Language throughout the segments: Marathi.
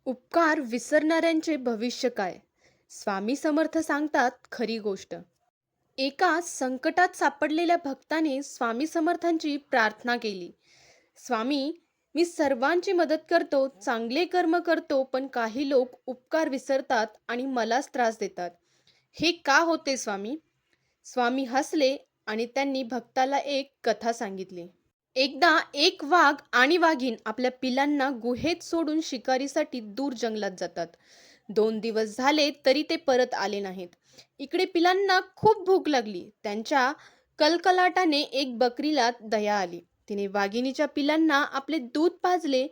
उपकार विसरणाऱ्यांचे भविष्य काय? स्वामी समर्थ सांगतात खरी गोष्ट. एका संकटात सापडलेल्या भक्ताने स्वामी समर्थांची प्रार्थना केली. स्वामी, मी सर्वांची मदत करतो, चांगले कर्म करतो, पण काही लोक उपकार विसरतात आणि मलाच त्रास देतात. हे का होते स्वामी? स्वामी हसले आणि त्यांनी भक्ताला एक कथा सांगितली. एकदा एक वाघ आणि वाघीण आपल्या पिलांना गुहेत सोडून शिकारीसाठी दूर जंगलात जातात. 2 दिवस झाले तरी ते परत आले नाहीत. इकडे पिलांना खूप भूक लागली. त्यांच्या कलकलाटाने एक बकरीला दया आली. तिने वाघिणीच्या पिलांना आपले दूध पाजले.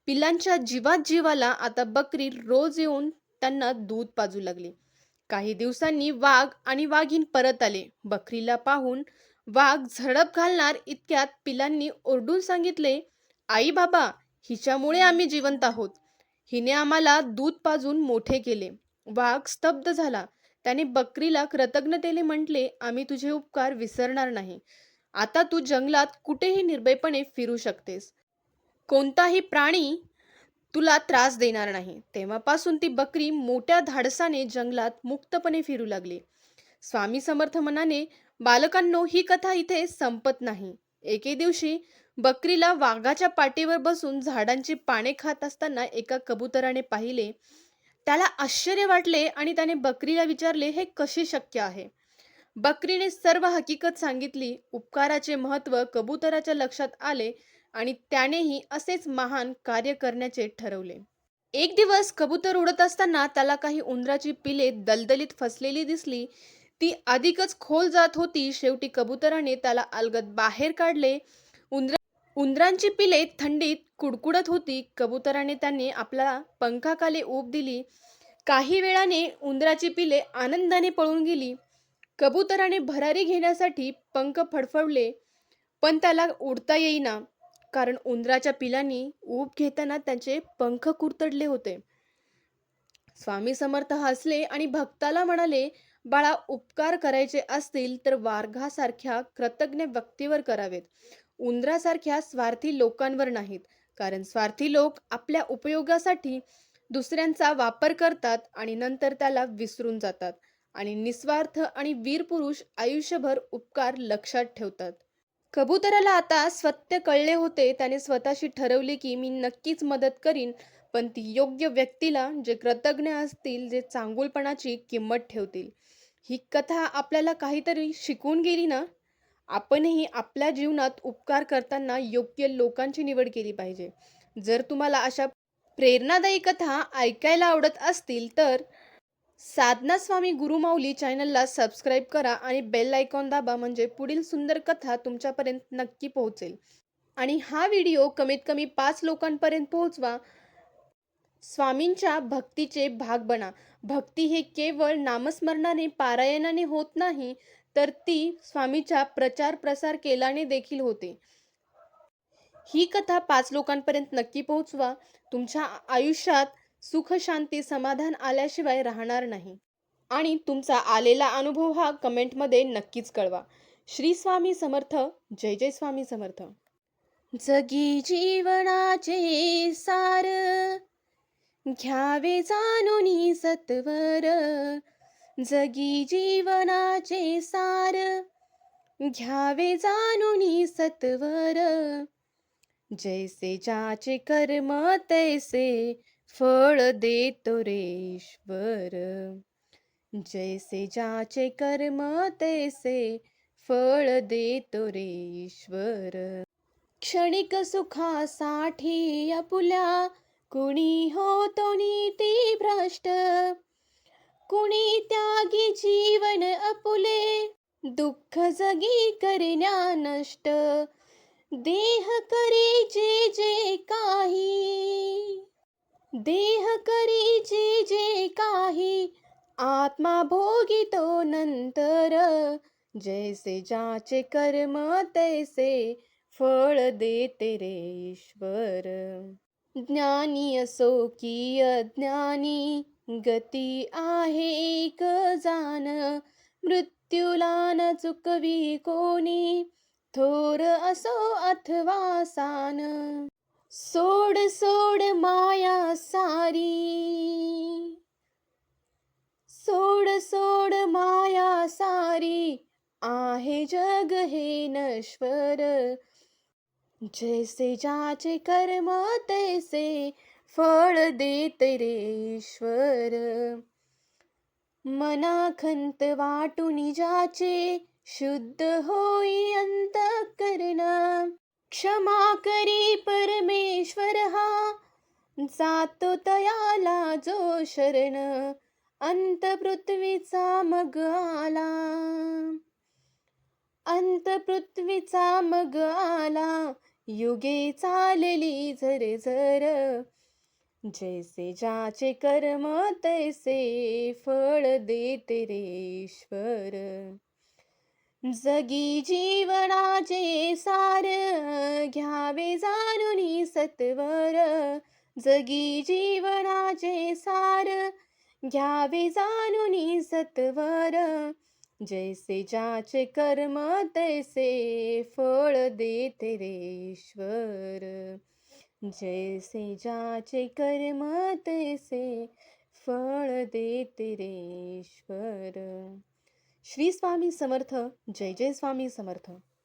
पिलांच्या जीवात जीवाला आता बकरी रोज येऊन त्यांना दूध पाजू लागली. काही दिवसांनी वाघ आणि वाघीण परत आले. बकरीला पाहून वाघ झडप घालणार इतक्यात पिलांनी ओरडून सांगितले, आई बाबा, हिच्यामुळे आम्ही जिवंत आहोत. हिने आम्हाला दूध पाजून मोठे केले. वाघ स्तब्ध झाला. त्याने बकरीला कृतज्ञतेने म्हटले, आम्ही तुझे उपकार विसरणार नाही. आता तू जंगलात कुठेही निर्भयपणे फिरू शकतेस. कोणताही प्राणी तुला त्रास देणार नाही. तेव्हापासून ती बकरी मोठ्या धाडसाने जंगलात मुक्तपणे फिरू लागली. स्वामी समर्थ म्हणाले, बालकांनो, ही कथा इथे संपत नाही. एके दिवशी बकरीला वाघाच्या पाठीवर बसून झाडांची पाने खात असताना एका कबुतराने पाहिले. त्याला आश्चर्य वाटले आणि त्याने बकरीला विचारले, हे कसे शक्य आहे? बकरीने सर्व हकीकत सांगितली. उपकाराचे महत्त्व कबुतराच्या लक्षात आले आणि त्यानेही असेच महान कार्य करण्याचे ठरवले. एक दिवस कबूतर उडत असताना त्याला काही उंदराची पिले दलदलीत फसलेली दिसली. ती अधिकच खोल जात होती. शेवटी कबुतराने त्याला अलगद बाहेर काढले. उंदरांची पिले थंडीत कुडकुडत होती. कबुतराने त्यांनी आपल्या पंखाखाली ऊब दिली. काही वेळाने उंदराची पिले आनंदाने पळून गेली. कबुतराने भरारी घेण्यासाठी पंख फडफडले, पण त्याला उडता येईना, कारण उंदराच्या पिलांनी ऊब घेताना त्यांचे पंख कुरतडले होते. स्वामी समर्थ हसले आणि भक्ताला म्हणाले, बाळा, उपकार करायचे असतील तर वाघासारख्या कृतज्ञ व्यक्तीवर करावेत, उंदरासारख्या स्वार्थी लोकांवर नाहीत. कारण स्वार्थी लोक आपल्या उपयोगासाठी दुसऱ्यांचा वापर करतात आणि नंतर त्याला विसरून जातात. आणि निस्वार्थ आणि वीर पुरुष आयुष्यभर उपकार लक्षात ठेवतात. कबुतराला आता सत्य कळले होते. त्याने स्वतःशी ठरवले की मी नक्कीच मदत करीन, पण ती योग्य व्यक्तीला, जे कृतज्ञ असतील, जे चांगुलपणाची किंमत ठेवतील. ही कथा आपल्याला काहीतरी शिकवून गेली ना? आपणही आपल्या जीवनात उपकार करताना योग्य लोकांची निवड केली पाहिजे. जर तुम्हाला अशा प्रेरणादायी कथा ऐकायला आवडत असतील तर साधना स्वामी गुरुमाऊली चॅनलला सबस्क्राईब करा आणि बेल आयकॉन दाबा, म्हणजे पुढील सुंदर कथा तुमच्यापर्यंत नक्की पोहोचेल. आणि हा व्हिडिओ कमीत कमी 5 लोकांपर्यंत पोहोचवा. स्वामींच्या भक्तीचे भाग बना. भक्ती हे केवळ नामस्मरणाने, पारायणाने होत नाही, तर ती स्वामीच्या प्रचार प्रसार केल्याने देखील होते. ही कथा 5 लोकांपर्यंत नक्की पोहोचवा. तुमच्या आयुष्यात सुख, शांती, समाधान आल्याशिवाय राहणार नाही. आणि तुमचा आलेला अनुभव हा कमेंटमध्ये नक्कीच कळवा. श्री स्वामी समर्थ. जय जय स्वामी समर्थ. जगी जीवनाचे सार, घ्यावे जाणूनी सत्वर. जगी जीवनाचे सार, घ्यावे जाणूनी सत्वर. जैसे ज्याचे कर्म तैसे फळ देतो रे ईश्वर. जैसे ज्याचे कर्म तैसे फळ देतो रे ईश्वर. क्षणिक सुखासाठी आपुल्या कुणी होतो नीती भ्रष्ट. कुणी त्यागी जीवन आपुले दुःख जगी करण्या नष्ट. देह करी जे जे काही, देह करी जे जे काही, आत्मा भोगितो नंतर. जैसे ज्याचे कर्म तैसे फळ देते रे ईश्वर. ज्ञानी असो की अज्ञानी, गती आहे एक जाण. मृत्यूला न चुकवी कोणी, थोर असो अथवा सान. सोड सोड माया सारी, सोड माया सारी, आहे जग हे नश्वर. जैसे ज्याचे कर्म तैसे, फळ देते रे ईश्वर. मनाखंत वाटून ज्याचे, शुद्ध होई अंतःकरण. क्षमा करी परमेश्वर हा, जातो तयाला जो शरण. अंत पृथ्वीचा मग आला, अंत पृथ्वीचा मग आला. युगे चालली झरझर. जैसे ज्याचे कर्म तैसे, फळ देते रे ईश्वर. जगी जीवनाचे सार, घ्यावे जाणूनी सत्वर. जगी जीवनाचे सार, घ्यावे जाणूनी सत्वर. जैसे ज्याचे कर्म तैसे, फळ देते रे ईश्वर. जैसे ज्याचे कर्म तैसे, फळ देते रे ईश्वर. श्री स्वामी समर्थ. जय जय स्वामी समर्थ.